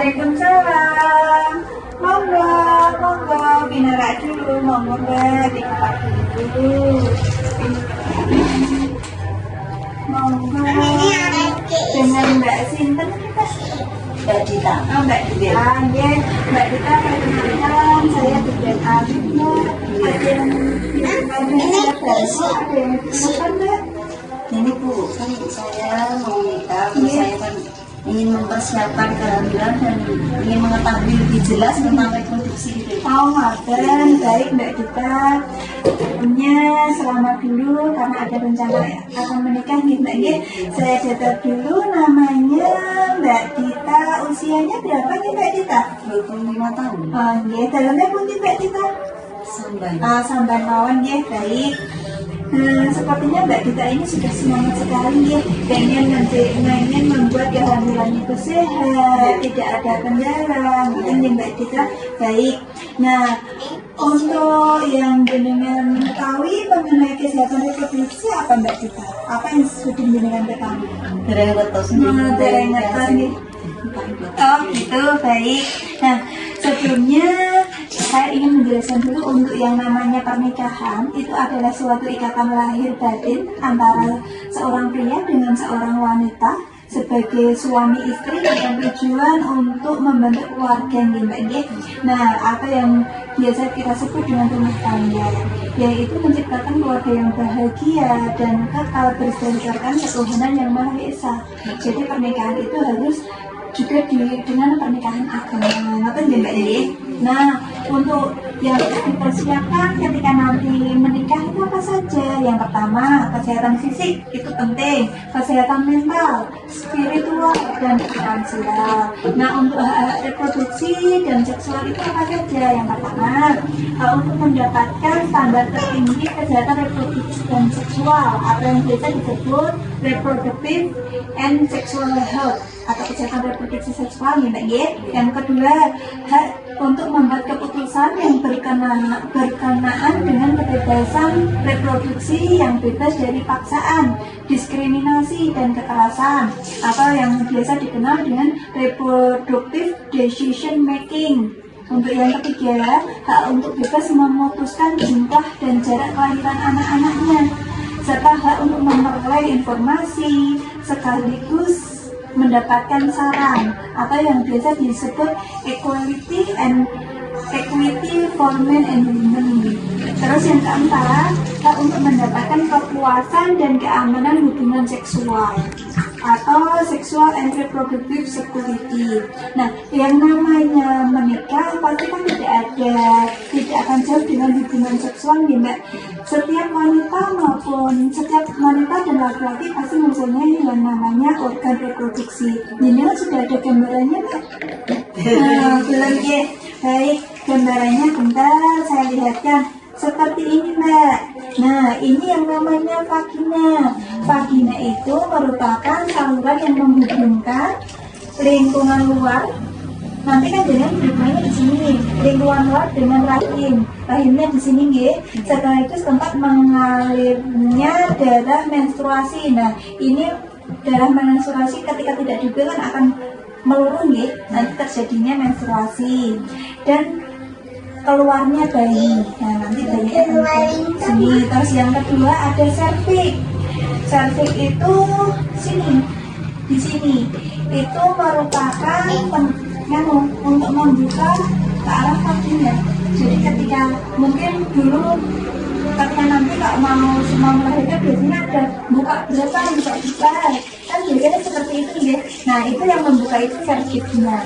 Waalaikumsalam. Monggo, binarak dulu, monggo Mbak, dibuka dulu. Monggo. Dengan Mbak Sinten kita? Mbak Dita. Oh, Mbak Dita, ya. Mbak Dita, perkenalkan saya Deden Arif, Mbak. Ada yang ada yang dikenalkan, Mbak? Ini Bu, kan saya mau nikah, terus saya kan ingin mempersiapkan kehamilan dan ingin mengetahui lebih jelas tentang reproduksi itu. Oh, maten, baik Mbak Dita. Punya selamat dulu karena ada rencana akan menikah nih Mbak. Saya catat dulu namanya Mbak Dita. Usianya berapa nih Mbak Dita? 25 tahun. Oh, ya, dalamnya pun Mbak Dita. Sampai. Samban mawon ya, baik. Sepertinya Mbak Dita ini sudah semangat sekali ya, pengen membuat kehamilan itu sehat, tidak ada kendala, gitu ya Mbak Dita. Baik. Nah, untuk yang jenengan mengetahui mengenai kesehatan reproduksi apa Mbak Dita? Apa yang sudah jenengan ketahui? Dereng wetos. Dereng wetos nih. Oh gitu, baik. Nah, sebelumnya saya ingin menjelaskan dulu untuk yang namanya pernikahan itu adalah suatu ikatan lahir batin antara seorang pria dengan seorang wanita sebagai suami istri dengan tujuan untuk membentuk keluarga nih Mbak. Nah, apa yang biasa kita sebut dengan rumah tangga, yaitu menciptakan keluarga yang bahagia dan kekal berdasarkan ketuhanan yang Maha Esa. Jadi pernikahan itu harus juga dengan pernikahan agama, apa ya Mbak? Nah, untuk yang dipersiapkan ketika nanti menikah itu apa saja? Yang pertama, kesehatan fisik itu penting, kesehatan mental, spiritual, dan finansial. Nah, untuk hak reproduksi dan seksual itu apa saja? Yang pertama, untuk mendapatkan standar tertinggi kesehatan reproduksi dan seksual atau yang biasa disebut reproductive and sexual health atau kesehatan reproduksi seksual ya Mbak. Yang kedua, hak untuk membuat keputusan yang berkenaan dengan kebebasan reproduksi yang bebas dari paksaan, diskriminasi, dan kekerasan atau yang biasa dikenal dengan reproductive decision making. Untuk yang ketiga, hak untuk bebas memutuskan jumlah dan jarak kelahiran anak-anaknya serta hak untuk memperoleh informasi sekaligus mendapatkan saran atau yang biasa disebut equality for men and women. Terus yang keempat, hak untuk mendapatkan kepuasan dan keamanan hubungan seksual atau sexual and reproductive security. Nah, yang namanya menikah pasti kan tidak akan jauh dengan hubungan seksual ya Mbak. Setiap wanita dan laki-laki pasti mempunyai yang namanya organ reproduksi. Ini sudah ada gambarannya Mbak? Belum ya. Baik, gambarannya bentar saya lihatkan. Seperti ini Mbak. Nah, ini yang namanya vagina. Vagina itu merupakan saluran yang menghubungkan lingkungan luar. Nanti kan dengan hubungannya di sini, lingkungan luar dengan rahim. Rahimnya di sini nggih. Setelah itu tempat mengalirnya darah menstruasi. Nah, ini darah menstruasi ketika tidak juga kan akan meluruh nggih. Nanti terjadinya menstruasi dan keluarnya bayi. Nah, nanti bayinya akan sini. Terus yang kedua ada serviks. Serviks itu di sini. Itu merupakan yang untuk membuka ke arah vagina. Jadi ketika mungkin dulu ketika nanti kalau mau melahirkan biasanya ada buka kan biasanya seperti itu ya. Nah, itu yang membuka itu serviksnya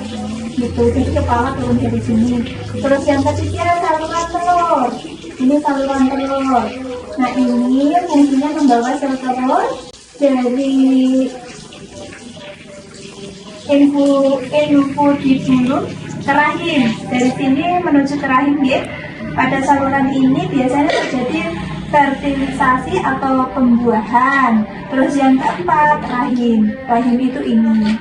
gitu. Jadi kepala turun dari sini. Terus yang ketiga saluran telur. Ini saluran telur. Nah, ini fungsinya membawa sel telur dari infundibulum ke rahim. Dari sini menuju ke rahim ya. Pada saluran ini biasanya terjadi fertilisasi atau pembuahan. Terus yang keempat rahim. Rahim itu ini.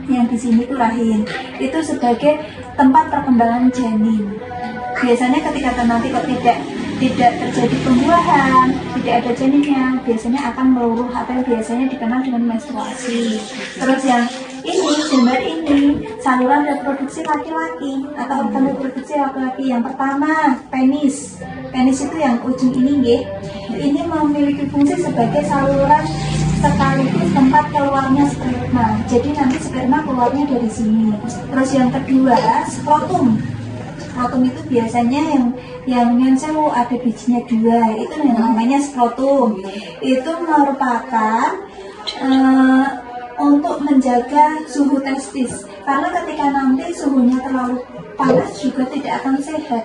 Yang di sini itu rahim. Itu sebagai tempat perkembangan janin. Biasanya ketika nanti kok tidak tidak terjadi pembuahan, tidak ada janinnya, biasanya akan meluruh atau biasanya dikenal dengan menstruasi. Terus yang ini, gambar ini, saluran reproduksi laki-laki atau organ reproduksi laki-laki. Yang pertama, penis. Penis itu yang ujung ini, nggih. Ini memiliki fungsi sebagai saluran sekaligus tempat keluarnya sperma. Jadi nanti sperma keluarnya dari sini. Terus yang kedua, skrotum. Skrotum itu biasanya yang sewu ada bijinya 2, itu namanya skrotum. Itu merupakan untuk menjaga suhu testis, karena ketika nanti suhunya terlalu panas juga tidak akan sehat.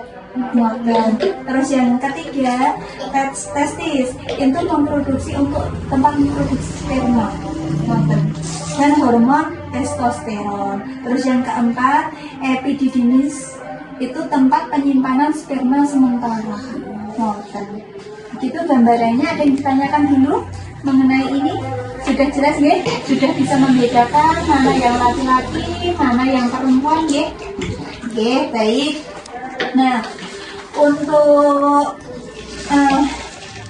Terus yang ketiga, testis itu memproduksi untuk tempat memproduksi sperma dan hormon testosteron. Terus yang keempat, epididymis itu tempat penyimpanan sperma sementara. Begitu gambarannya. Ada yang ditanyakan dulu mengenai ini? Sudah jelas ya? Sudah bisa membedakan mana yang laki-laki, mana yang perempuan ya? Oke, baik. Nah, untuk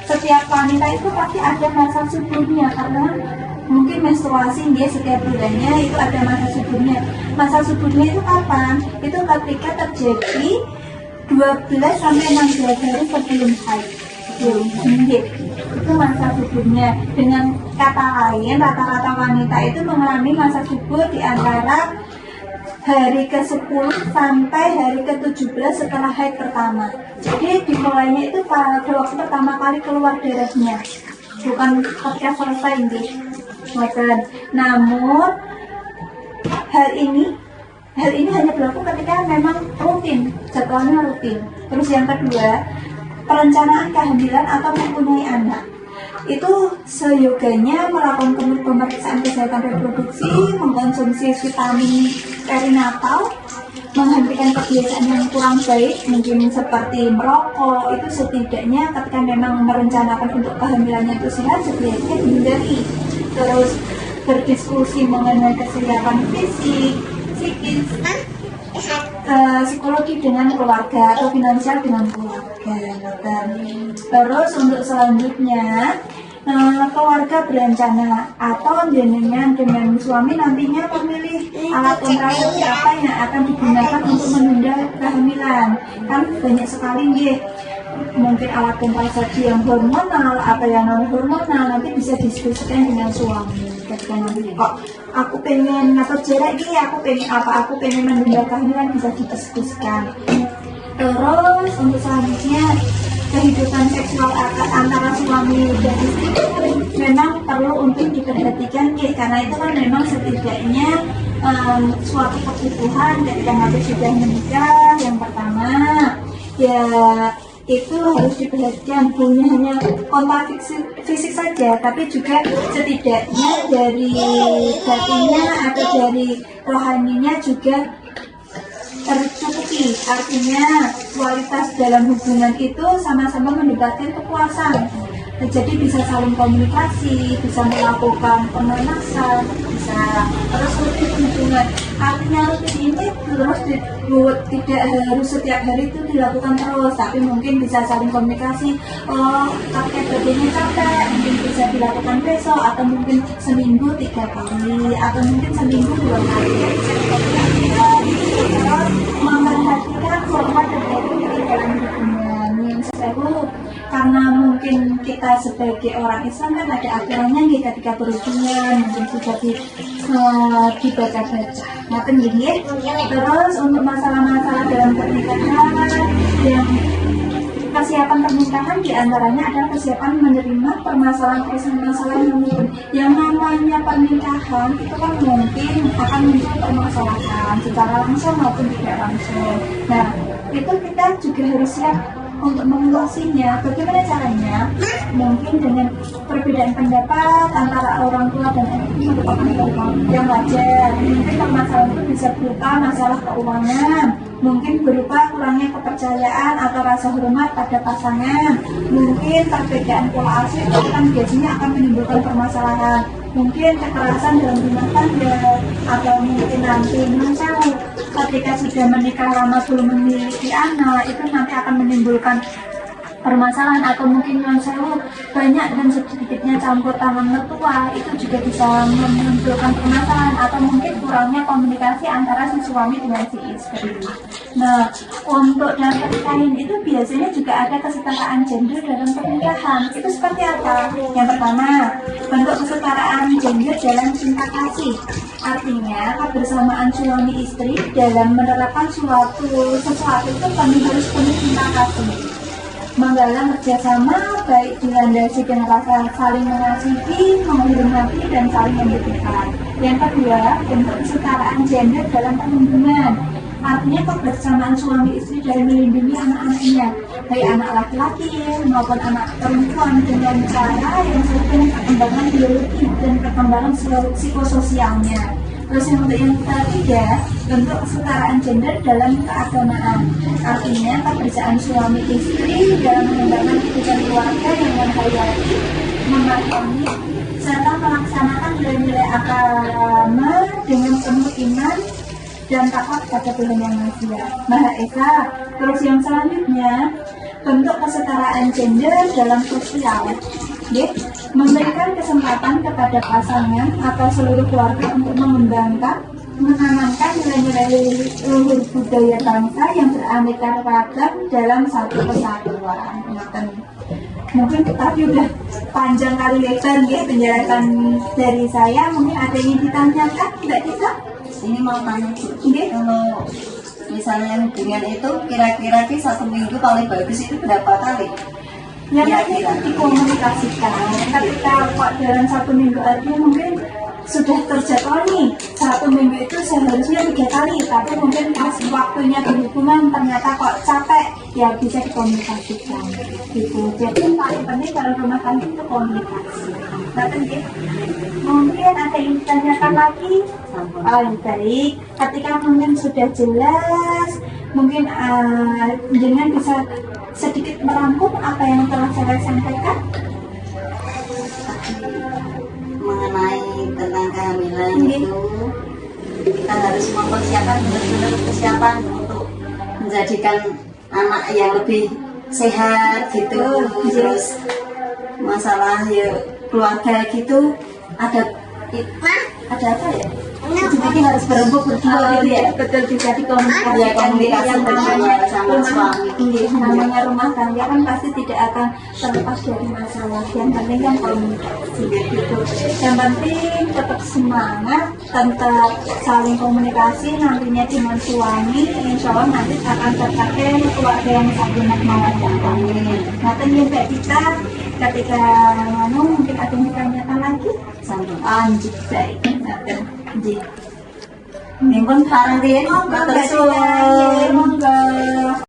setiap wanita itu pasti ada masa suburnya, karena mungkin menstruasi dia setiap bulannya itu ada masa suburnya. Masa suburnya itu kapan? Itu ketika terjadi 12 sampai 16 hari sebelum haid. Itu masa suburnya. Dengan kata lain, rata-rata wanita itu mengalami masa subur di antara hari ke-10 sampai hari ke-17 setelah haid pertama. Jadi dimulainya itu pada waktu pertama kali keluar darahnya, bukan ketika selesai nih. Namun hal ini hanya berlaku ketika memang rutin, jadwalnya rutin. Terus yang kedua, perencanaan kehamilan atau mempunyai anak. Itu seyoganya melakukan pemeriksaan kesehatan reproduksi, mengkonsumsi vitamin perinatal, menghentikan kebiasaan yang kurang baik, mungkin seperti merokok. Itu setidaknya ketika memang merencanakan untuk kehamilannya itu sehat, sebaiknya dihindari. Terus berdiskusi mengenai kesehatan fisik, psikis, psikologi dengan keluarga atau finansial dengan keluarga. Terus untuk selanjutnya, keluarga berencana atau jenengan dengan suami nantinya memilih alat kontrasepsi apa yang akan digunakan untuk menunda kehamilan. Kan banyak sekali nih, mungkin alat kontrasepsi yang hormonal atau yang non hormonal, nanti bisa diskusikan dengan suami. Ketika nanti kok aku pengen ngatur jarak nih, aku pengen menunda kehamilan, bisa didiskusikan. Terus untuk selanjutnya, kehidupan seksual antara suami dan istri memang perlu untuk diperhatikan, karena itu kan memang setidaknya suatu kebutuhan ketika nanti sudah menikah. Yang pertama ya itu harus diperhatikan, bukan hanya kontak fisik saja, tapi juga setidaknya dari batinnya atau dari rohaninya juga tercukupi. Artinya kualitas dalam hubungan itu sama-sama mendapatkan kepuasan. Jadi bisa saling komunikasi, bisa melakukan pemanasan, bisa terus rutin hubungan. Artinya rutin ini terus tidak harus setiap hari itu dilakukan terus, tapi mungkin bisa saling komunikasi. Oh, pakai badannya capek, mungkin bisa dilakukan besok, atau mungkin seminggu 3 kali, atau mungkin seminggu 2 kali. Terus memperhatikan format dan etika dalam hubungan yang seru. Karena mungkin kita sebagai orang Islam kan ada aturannya nih ketika berhubungan, mungkin juga dibaca-baca. Ngapain gini? Terus untuk masalah-masalah dalam pernikahan, yang persiapan pernikahan diantaranya adalah persiapan menerima permasalahan-permasalahan yang muncul. Yang namanya pernikahan itu kan mungkin akan muncul permasalahan secara langsung maupun tidak langsung. Nah, itu kita juga harus siap untuk mengatasinya. Bagaimana caranya? Mungkin dengan perbedaan pendapat antara orang tua dan anak itu merupakan hal yang wajar. Mungkin permasalahan itu bisa berupa masalah keuangan, mungkin berupa kurangnya kepercayaan atau rasa hormat pada pasangan. Mungkin perbedaan pola asuh itu kan biasanya akan menimbulkan permasalahan. Mungkin kekerasan dalam rumah tangga, atau mungkin nanti muncul ketika sudah menikah lama belum memiliki anak, itu nanti akan menimbulkan permasalahan atau mungkin yang sewu banyak dan sedikitnya campur tangan mertua itu juga bisa menimbulkan permasalahan atau mungkin kurangnya komunikasi antara si suami dengan si istri. Nah, untuk dalam pernikahan itu biasanya juga ada kesetaraan gender dalam pernikahan. Itu seperti apa? Yang pertama, bentuk kesetaraan gender dalam cinta kasih. Artinya kebersamaan suami istri dalam menerapkan sesuatu itu kami harus penuh cinta kasih, menggalang kerjasama baik dilandasi dengan rasa saling mengasihi, menghormati, dan saling membutuhkan. Yang kedua, bentuk kesetaraan gender dalam perlindungan. Artinya kebersamaan suami istri dalam melindungi anak-anaknya, baik anak laki-laki maupun anak perempuan dengan cara yang sesuai dengan perkembangan biologi dan perkembangan psikososialnya. Terus yang ketiga, bentuk kesetaraan gender dalam keagamaan. Artinya kebersamaan suami istri dalam mengembangkan kehidupan keluarga yang menghayati, memahami, serta melaksanakan nilai-nilai agama dengan penuh iman dan taat pada Tuhan Yang Maha Esa. Terus yang selanjutnya, bentuk kesetaraan gender dalam sosial. Memberikan kesempatan kepada pasangan atau seluruh keluarga untuk mengembangkan, menanamkan nilai-nilai luhur budaya bangsa yang beraneka ragam dalam satu kesatuan. Mungkin tapi udah panjang kali lebar ya penjelasan dari saya. Mungkin ada yang ditanyakan, Mbak Tita? Ini mau tanya kalau misalnya hubungan itu kira-kira satu minggu paling bagus itu berapa kali? Yang tadi dikomunikasikan. Ketika kok dalam satu minggu aja mungkin sudah terjadwal nih, satu minggu itu seharusnya 3 kali, tapi mungkin pas waktunya berhubungan ternyata kok capek, ya bisa dikomunikasikan gitu. Jadi paling penting dalam rumah tangga itu komunikasi. Mungkin ada yang ditanyakan lagi. Baik, ketika mungkin sudah jelas, mungkin dengan bisa sedikit merangkum apa yang telah saya sampaikan mengenai tentang kehamilan itu, kita harus mempersiapkan benar-benar persiapan untuk menjadikan anak yang lebih sehat gitu. Terus masalah ya keluarga gitu ada apa ya? Jadi harus berembuk berdua gitu ya. Betul, bisa dikomunikasikan yang namanya sama suami. Namanya rumah tangga kan pasti tidak akan terlepas dari masalah. Yang penting kan komunikasi gitu. Yang penting tetap semangat, tetap saling komunikasi nantinya dengan suami. Insya Allah nanti akan tercapai keluarga yang sakinah mawaddah. Nanti Mbak Tita ketika mungkin ada yang ditanyakan lagi Sampai lanjut baik. Minggu hari ini, Monggo.